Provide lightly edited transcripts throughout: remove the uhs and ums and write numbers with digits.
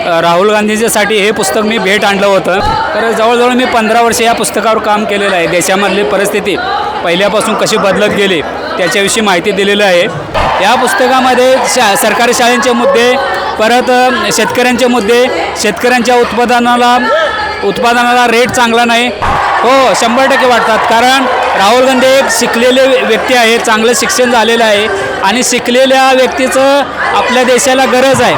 राहुल गांधींच्यासाठी हे पुस्तक मी भेट आणलं होतं. तर जवळजवळ मी 15 वर्ष या पुस्तकावर काम केलेलं आहे. देशामधली परिस्थिती पहिल्यापासून कशी बदलत गेली त्याच्याविषयी माहिती दिलेली आहे. या पुस्तकामध्ये सरकारी शाळांचे मुद्दे, परत शेतकऱ्यांचे मुद्दे, शेतकऱ्यांच्या उत्पादनाला रेट चांगला नाही, हो 100% वाटतात. कारण राहुल गांधी एक शिकलेले व्यक्ती आहे, चांगलं शिक्षण झालेलं आहे आणि शिकलेल्या व्यक्तीचं आपल्या देशाला गरज आहे.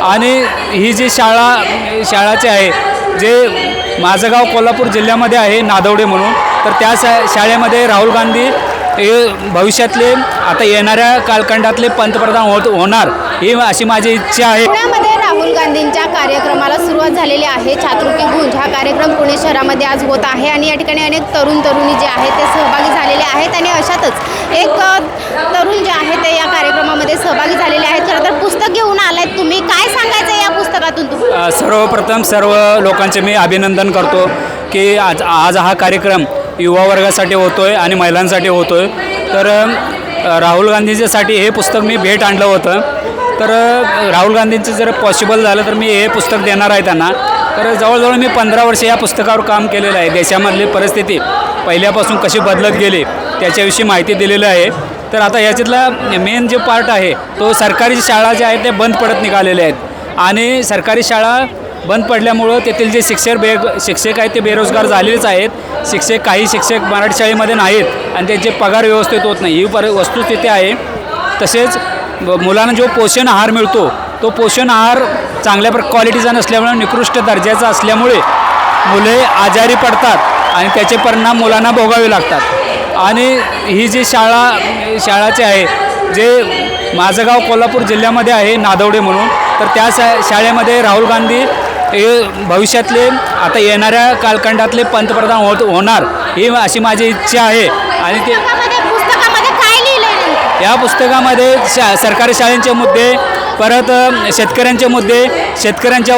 आणि ही जी शाळाचे आहे, जे माझं गाव कोल्हापूर जिल्ह्यामध्ये आहे नादवडे म्हणून, तर त्या शाळेमध्ये राहुल गांधी हे भविष्यातले आता येणाऱ्या कालखंडातले पंतप्रधान होणार ही अशी माझी इच्छा आहे. पुण्यामध्ये राहुल गांधींच्या कार्यक्रमाला सुरुवात झालेली आहे. छात्रवृत्ती गुंज हा कार्यक्रम पुणे शहरामध्ये आज होत आहे आणि या ठिकाणी अनेक तरुणी जे आहेत ते सहभागी झालेले आहेत आणि अशातच एक तरुण जे आहे ते या कार्यक्रमामध्ये सहभागी झालेले आहेत. खरं तर पुस्तक घेऊन आलात तुम्ही, काय सांगायचं या पुस्तकातून तुम्ही? सर्वप्रथम सर्व लोकांचे मी अभिनंदन करतो की आज हा कार्यक्रम युवा वर्गासाठी होतो आहे आणि महिलांसाठी होतो आहे. तर राहुल गांधींच्यासाठी हे पुस्तक मी भेट आणलं होतं. तर राहुल गांधींचं जर पॉसिबल झालं तर मी हे पुस्तक देणार आहे त्यांना. तर जवळजवळ मी 15 वर्ष या पुस्तकावर काम केलेलं आहे. देशामधली परिस्थिती पहिल्यापासून कशी बदलत गेली त्याच्याविषयी माहिती दिलेली आहे. तर आता याच्यातला मेन जे पार्ट आहे तो सरकारी शाळा ज्या आहेत ते बंद पडत निघालेले आहेत आणि सरकारी शाळा बंद पडल्यामुळं तेथील जे शिक्षक आहेत ते बेरोजगार झालेलेच आहेत. काही शिक्षक मराठी शाळेमध्ये नाहीत आणि त्यांचे पगार व्यवस्थित होत नाही, ही वस्तुस्थिती आहे. तसेच मुलांना जो पोषण आहार मिळतो तो पोषण आहार चांगल्या क्वालिटीचा नसल्यामुळे, निकृष्ट दर्जाचा असल्यामुळे मुले आजारी पडतात आणि त्याचे परिणाम मुलांना भोगावे लागतात. आणि ही जी शाळाचे आहे, जे माझं गाव कोल्हापूर जिल्ह्यामध्ये आहे नादवडे म्हणून, तर त्या शाळेमध्ये राहुल गांधी हे भविष्यातले आता येणाऱ्या कालखंडातले पंतप्रधान होणार ही अशी माझी इच्छा आहे. आणि ते पुस्तकामध्ये काय लिहिलं? या पुस्तकामध्ये सरकारी शाळांचे मुद्दे, परत शेतकऱ्यांचे मुद्दे, शेतकऱ्यांच्या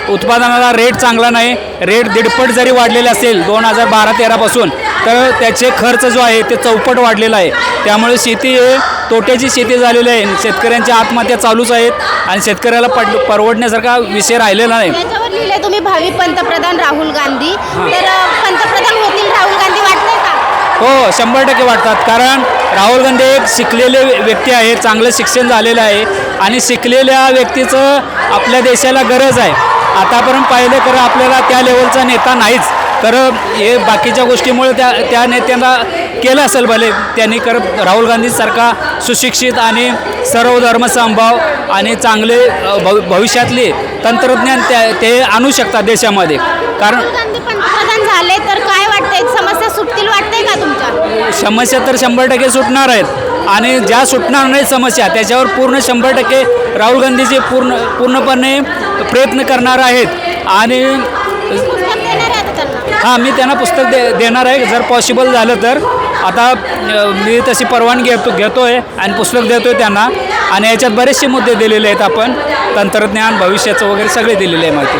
उत्पादनाला रेट चांगला नाही, रेट 1.5 जरी वाढलेला असेल 2012-13 पासून, तर त्याचे खर्च जो आहे ते चौपट वाढलेला आहे. त्यामुळे शेती हे तोट्याची शेती झालेली आहे. शेतकऱ्यांच्या आत्महत्या चालूच आहेत आणि शेतकऱ्याला परवडण्यासारखा विषय राहिलेला नाही. त्याच्यावर लिहिलंय तुम्ही भावी पंतप्रधान राहुल गांधी. तर पंतप्रधान होतील राहुल गांधी, वाटतंय का? हो 100% वाटतात. कारण राहुल गांधी एक शिकलेले व्यक्ती आहे, चांगलं शिक्षण झालेलं आहे आणि शिकलेल्या व्यक्तीचं आपल्या देशाला गरज आहे. आतापर्यंत पाहिलं तर आपल्याला त्या लेवलचा नेता नाहीच. तर हे बाकीच्या गोष्टीमुळे त्या नेत्यांना केलं असेल भले त्यांनी. राहुल गांधीसारखा सुशिक्षित आणि सर्व धर्मसमभाव आणि चांगले भविष्यातले तंत्रज्ञान ते आणू शकतात देशामध्ये. कारण गांधी पंतप्रधान झाले तर काय वाटतंय, समस्या सुटतील वाटतंय का तुमच्या? समस्या तर 100% सुटणार आहेत आणि ज्या सुटणार नाहीत समस्या त्याच्यावर पूर्ण 100% राहुल गांधीचे पूर्णपणे प्रयत्न करणार आहेत. आणि हां, मी त्यांना पुस्तक देणार आहे जर पॉसिबल झालं तर. आता मी तशी परवानगी घेतो आहे आणि पुस्तक देतो आहे त्यांना. आणि याच्यात बरेचसे मुद्दे दिलेले आहेत, आपण तंत्रज्ञान भविष्याचं वगैरे सगळे दिलेले आहे माहिती.